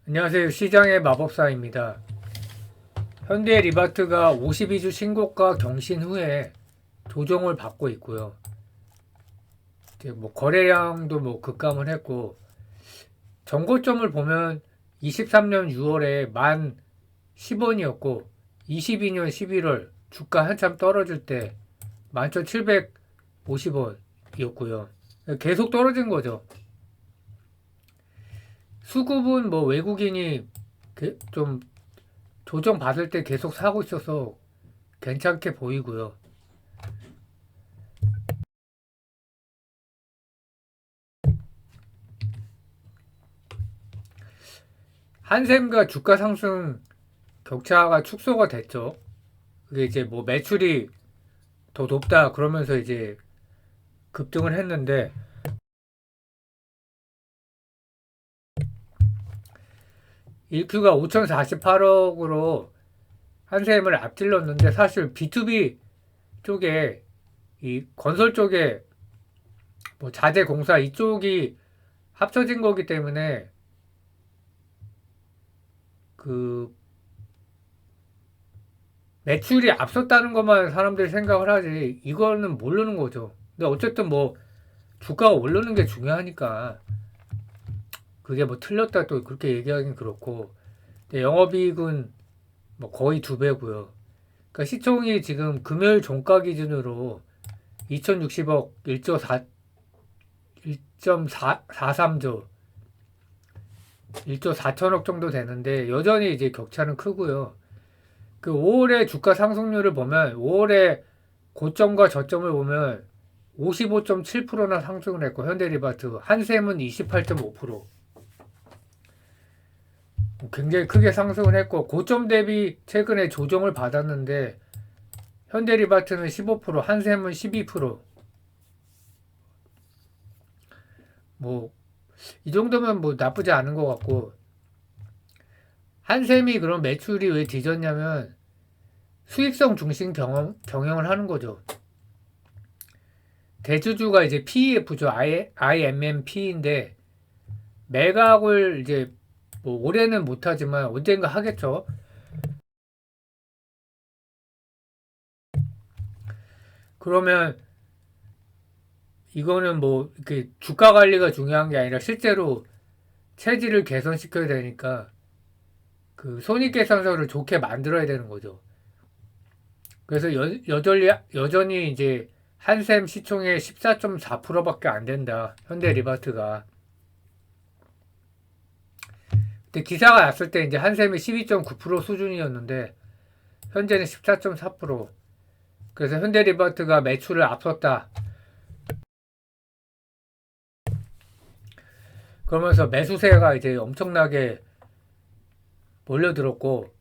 안녕하세요. 시장의 마법사입니다. 현대리바트가 52주 신고가 경신 후에 조정을 받고 있고요. 이제 뭐 거래량도 뭐 급감을 했고, 정고점을 보면 23년 6월에 만 10원이었고 22년 11월 주가 한참 떨어질 때 11,750원이었고요. 계속 떨어진 거죠. 수급은 뭐 외국인이 좀 조정 받을 때 계속 사고 있어서 괜찮게 보이고요. 한샘과 주가 상승 격차가 축소가 됐죠. 그게 이제 뭐 매출이 더 높다 그러면서 이제 급등을 했는데, 일큐가 5,048억으로 한샘을 앞질렀는데, 사실 B2B 쪽에 이 건설 쪽에 뭐 자재 공사 이쪽이 합쳐진 거기 때문에 그 매출이 앞섰다는 것만 사람들이 생각을 하지 이거는 모르는 거죠. 근데 어쨌든 뭐 주가가 오르는 게 중요하니까 그게 뭐 틀렸다 또 그렇게 얘기하긴 그렇고, 근데 영업이익은 뭐 거의 두 배고요. 그러니까 시총이 지금 금요일 종가 기준으로 2,060억 1.43조 1조 4천억 정도 되는데, 여전히 이제 격차는 크고요. 그 5월의 주가 상승률을 보면 5월의 고점과 저점을 보면 55.7%나 상승을 했고, 현대리바트 한샘은 28.5%, 굉장히 크게 상승을 했고, 고점 대비 최근에 조정을 받았는데 현대리바트는 15%, 한샘은 12%. 뭐 이 정도면 뭐 나쁘지 않은 것 같고, 한샘이 그런 매출이 왜 뒤졌냐면 수익성 중심 경영을 하는 거죠. 대주주가 이제 PEF죠. IMMP인데 매각을 이제 뭐 올해는 못하지만 언젠가 하겠죠. 그러면 이거는 뭐 이렇게 주가 관리가 중요한 게 아니라 실제로 체질을 개선시켜야 되니까 그 손익계산서를 좋게 만들어야 되는 거죠. 그래서 여전히 이제 한샘 시총의 14.4%밖에 안 된다. 현대리바트가. 근데 기사가 났을 때 이제 한샘이 12.9% 수준이었는데 현재는 14.4%. 그래서 현대리바트가 매출을 앞섰다. 그러면서 매수세가 이제 엄청나게 몰려들었고,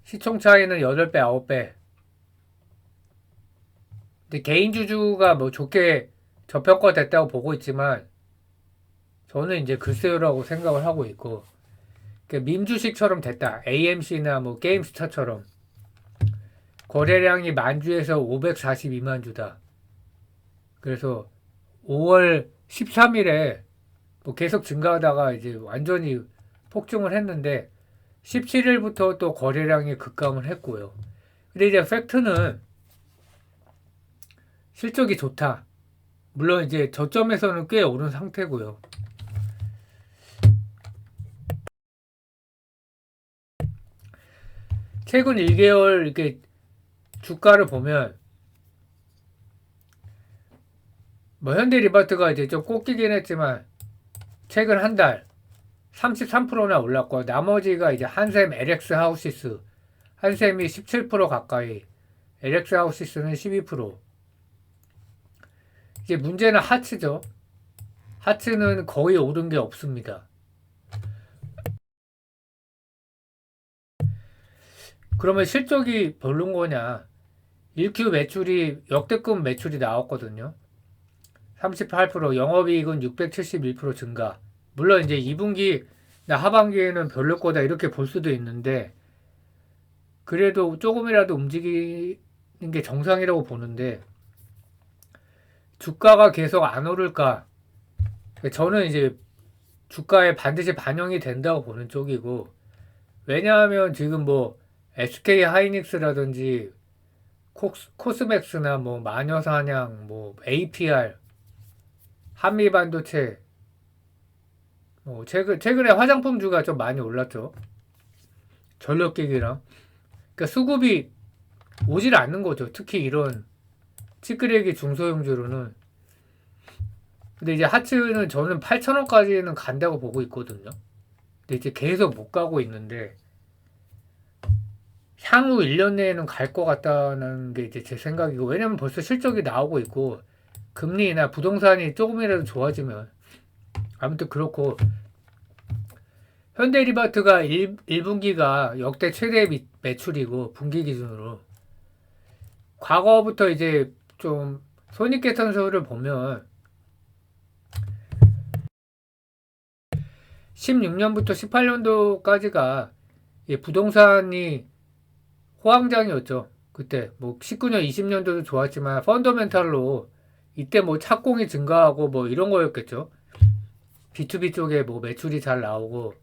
시총 차이는 8배, 9배. 근데 개인 주주가 뭐 좋게 저평가됐다고 보고 있지만 저는 이제 글쎄요라고 생각을 하고 있고, 그러니까 밈 주식처럼 됐다. AMC나 뭐 게임스타처럼 거래량이 만주에서 542만 주다. 그래서 5월 13일에 뭐 계속 증가하다가 이제 완전히 폭증을 했는데 17일부터 또 거래량이 급감을 했고요. 근데 이제 팩트는 실적이 좋다. 물론 이제 저점에서는 꽤 오른 상태고요. 최근 1개월 이렇게 주가를 보면 뭐 현대리바트가 이제 좀 꺾이긴 했지만 최근 한 달 33%나 올랐고, 나머지가 이제 한샘 LX 하우시스, 한샘이 17% 가까이, LX 하우시스는 12%. 이제 문제는 하츠죠. 하츠는 거의 오른 게 없습니다. 그러면 실적이 별론 거냐? 1Q 매출이 역대급 매출이 나왔거든요. 38%, 영업이익은 671% 증가. 물론 이제 2분기 나 하반기에는 별로 거다 이렇게 볼 수도 있는데, 그래도 조금이라도 움직이는 게 정상이라고 보는데, 주가가 계속 안 오를까? 저는 이제 주가에 반드시 반영이 된다고 보는 쪽이고, 왜냐하면 지금 뭐 SK 하이닉스라든지 코스맥스나 뭐 마녀사냥, 뭐 APR, 한미반도체, 뭐 최근에 화장품주가 좀 많이 올랐죠. 전력기기랑. 그러니까 수급이 오질 않는 거죠. 특히 이런 찌끄레기 중소형주로는. 근데 이제 하츠는 저는 8,000원까지는 간다고 보고 있거든요. 근데 이제 계속 못 가고 있는데 향후 1년 내에는 갈 것 같다는 게 이제 제 생각이고, 왜냐면 벌써 실적이 나오고 있고 금리나 부동산이 조금이라도 좋아지면, 아무튼 그렇고, 현대리바트가 1분기가 역대 최대 매출이고 분기 기준으로, 과거부터 이제 좀 손익계산서를 보면 16년부터 18년도까지가 부동산이 호황장이었죠. 그때 뭐 19년, 20년도도 좋았지만 펀더멘탈로 이때 뭐 착공이 증가하고 뭐 이런 거였겠죠. B2B 쪽에 뭐 매출이 잘 나오고,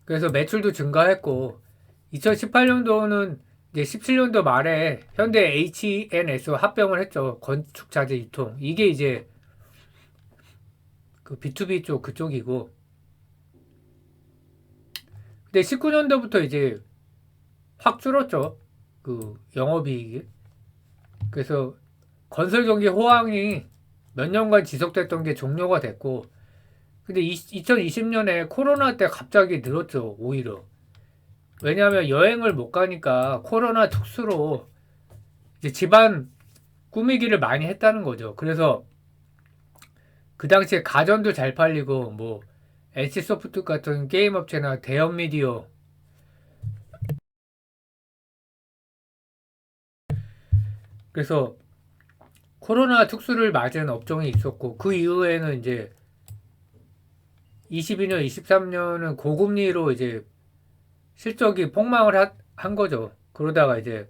그래서 매출도 증가했고, 2018년도는 이제 17년도 말에 현대 H&S와 합병을 했죠. 건축자재 유통. 이게 이제 그 B2B 쪽 그쪽이고, 근데 19년도부터 이제 확 줄었죠. 그 영업이익이. 그래서 건설 경기 호황이 몇 년간 지속됐던 게 종료가 됐고, 근데 2020년에 코로나 때 갑자기 늘었죠. 오히려. 왜냐하면 여행을 못 가니까 코로나 특수로 이제 집안 꾸미기를 많이 했다는 거죠. 그래서 그 당시에 가전도 잘 팔리고, 뭐 NC소프트 같은 게임 업체나 대형 미디어, 그래서 코로나 특수를 맞은 업종이 있었고, 그 이후에는 이제 22년, 23년은 고금리로 이제 실적이 폭망을 한 거죠. 그러다가 이제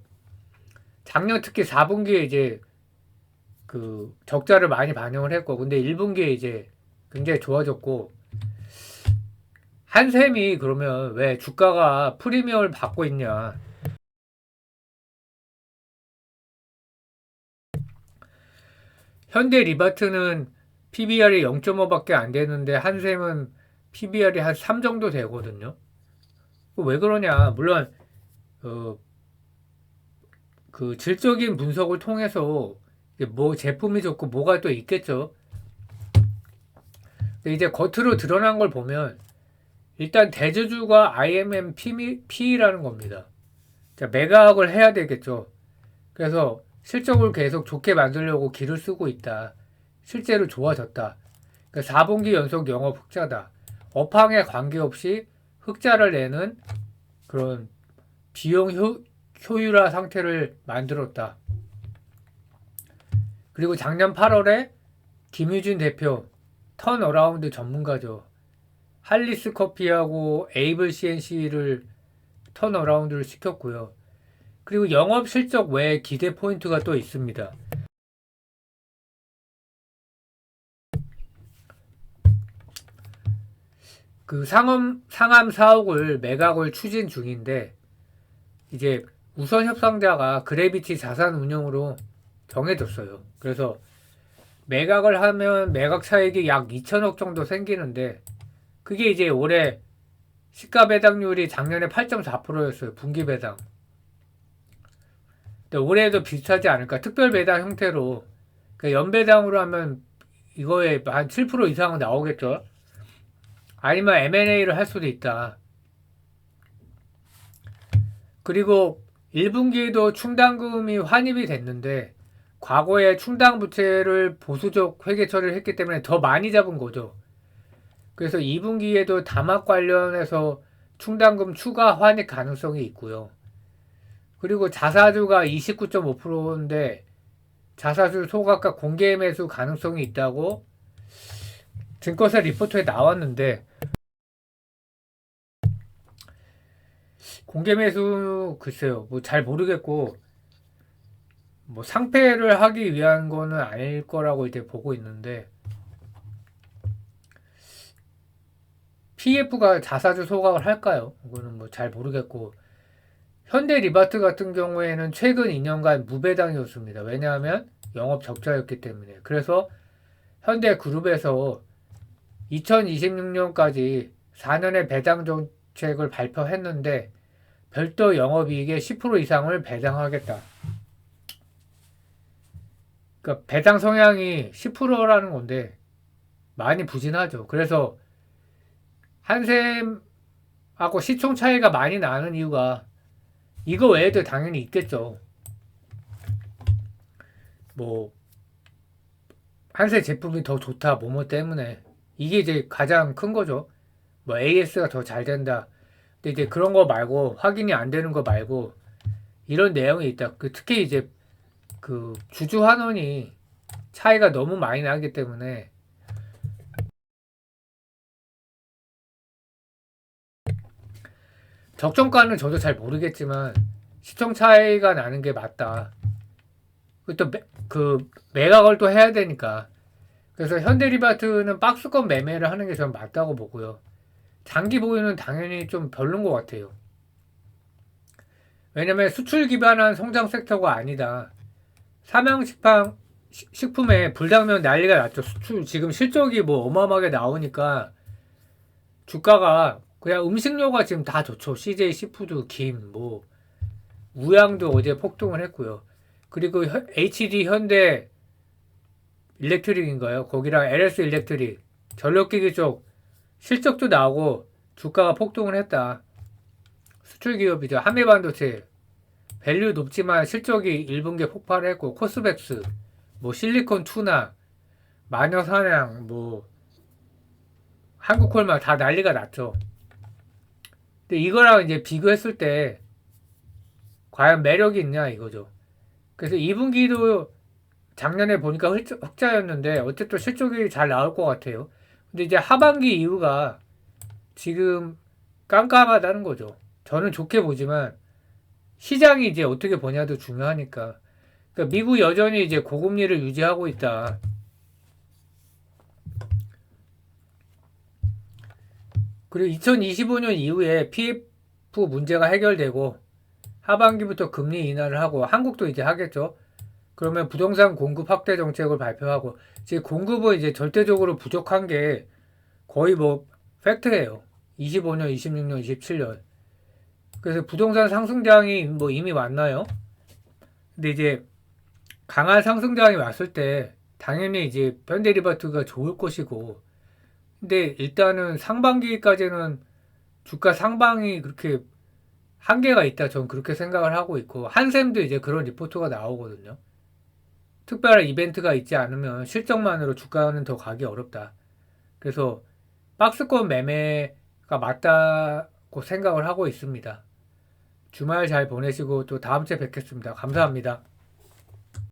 작년 특히 4분기에 이제 그 적자를 많이 반영을 했고, 근데 1분기에 이제 굉장히 좋아졌고, 한샘이 그러면 왜 주가가 프리미엄을 받고 있냐. 현대 리바트는 PBR이 0.5밖에 안 되는데 한샘은 PBR이 한 3 정도 되거든요. 왜 그러냐? 물론 어, 그 질적인 분석을 통해서 뭐 제품이 좋고 뭐가 또 있겠죠. 근데 이제 겉으로 드러난 걸 보면 일단 대주주가 IMM PE라는 겁니다. 자, 매각을 해야 되겠죠. 그래서 실적을 계속 좋게 만들려고 기를 쓰고 있다. 실제로 좋아졌다. 그러니까 4분기 연속 영업 흑자다. 업황에 관계없이 흑자를 내는 그런 비용 효율화 상태를 만들었다. 그리고 작년 8월에 김유진 대표 턴어라운드 전문가죠. 할리스 커피하고 에이블 CNC를 턴어라운드를 시켰고요. 그리고 영업 실적 외에 기대 포인트가 또 있습니다. 그 상암 사옥을 매각을 추진 중인데, 이제 우선 협상자가 그래비티 자산운용으로 정해졌어요. 그래서 매각을 하면 매각 차익이 약 2천억 정도 생기는데, 그게 이제 올해 시가 배당률이 작년에 8.4%였어요. 분기 배당. 근데 올해도 비슷하지 않을까. 특별 배당 형태로, 그러니까 연배당으로 하면 이거에 한 7% 이상은 나오겠죠. 아니면 M&A를 할 수도 있다. 그리고 1분기에도 충당금이 환입이 됐는데, 과거에 충당 부채를 보수적 회계 처리를 했기 때문에 더 많이 잡은 거죠. 그래서 2분기에도 담합 관련해서 충당금 추가 환입 가능성이 있고요. 그리고 자사주가 29.5%인데 자사주 소각과 공개 매수 가능성이 있다고 증권사 리포트에 나왔는데, 공개 매수 글쎄요, 뭐 잘 모르겠고, 뭐 상패를 하기 위한 거는 아닐 거라고 이제 보고 있는데, PF가 자사주 소각을 할까요? 이거는 뭐 잘 모르겠고, 현대리바트 같은 경우에는 최근 2년간 무배당이었습니다. 왜냐하면 영업 적자였기 때문에. 그래서 현대그룹에서 2026년까지 4년의 배당 정책을 발표했는데 별도 영업이익의 10% 이상을 배당하겠다. 그러니까 배당 성향이 10%라는 건데 많이 부진하죠. 그래서 한샘하고 시총 차이가 많이 나는 이유가 이거 외에도 당연히 있겠죠. 뭐 한세 제품이 더 좋다 뭐뭐 때문에 이게 이제 가장 큰 거죠. 뭐 AS가 더 잘 된다. 근데 이제 그런 거 말고 확인이 안 되는 거 말고 이런 내용이 있다. 그 특히 이제 그 주주 환원이 차이가 너무 많이 나기 때문에 적정가는 저도 잘 모르겠지만 시총 차이가 나는 게 맞다. 그 매각을 또 해야 되니까. 그래서 현대리바트는 박스권 매매를 하는 게 저는 맞다고 보고요. 장기 보유는 당연히 좀 별론 것 같아요. 왜냐면 수출 기반한 성장 섹터가 아니다. 삼양식빵 식품에 불닭면 난리가 났죠. 수출 지금 실적이 뭐 어마어마하게 나오니까 주가가 그냥 음식료가 지금 다 좋죠. CJ 시푸드, 김, 뭐 우양도 어제 폭등을 했고요. 그리고 HD 현대 일렉트릭인가요? 거기랑 LS 일렉트릭 전력기기 쪽 실적도 나오고 주가가 폭등을 했다. 수출 기업이죠. 한미반도체 밸류 높지만 실적이 1분기에 폭발을 했고 코스백스 뭐 실리콘 투나 마녀사냥 뭐 한국콜마 다 난리가 났죠. 근데 이거랑 이제 비교했을 때 과연 매력이 있냐 이거죠. 그래서 2분기도 작년에 보니까 흑자였는데 어쨌든 실적이 잘 나올 것 같아요. 근데 이제 하반기 이후가 지금 깜깜하다는 거죠. 저는 좋게 보지만 시장이 이제 어떻게 보냐도 중요하니까. 그러니까 미국 여전히 이제 고금리를 유지하고 있다. 그리고 2025년 이후에 PF 문제가 해결되고 하반기부터 금리 인하를 하고 한국도 이제 하겠죠. 그러면 부동산 공급 확대 정책을 발표하고 지금 공급은 이제 절대적으로 부족한 게 거의 뭐 팩트예요. 25년, 26년, 27년. 그래서 부동산 상승장이 뭐 이미 왔나요? 근데 이제 강한 상승장이 왔을 때 당연히 이제 현대리바트가 좋을 것이고 근데 일단은 상반기까지는 주가 상방이 그렇게 한계가 있다. 저는 그렇게 생각을 하고 있고 한샘도 이제 그런 리포트가 나오거든요. 특별한 이벤트가 있지 않으면 실적만으로 주가는 더 가기 어렵다. 그래서 박스권 매매가 맞다고 생각을 하고 있습니다. 주말 잘 보내시고 또 다음 주에 뵙겠습니다. 감사합니다.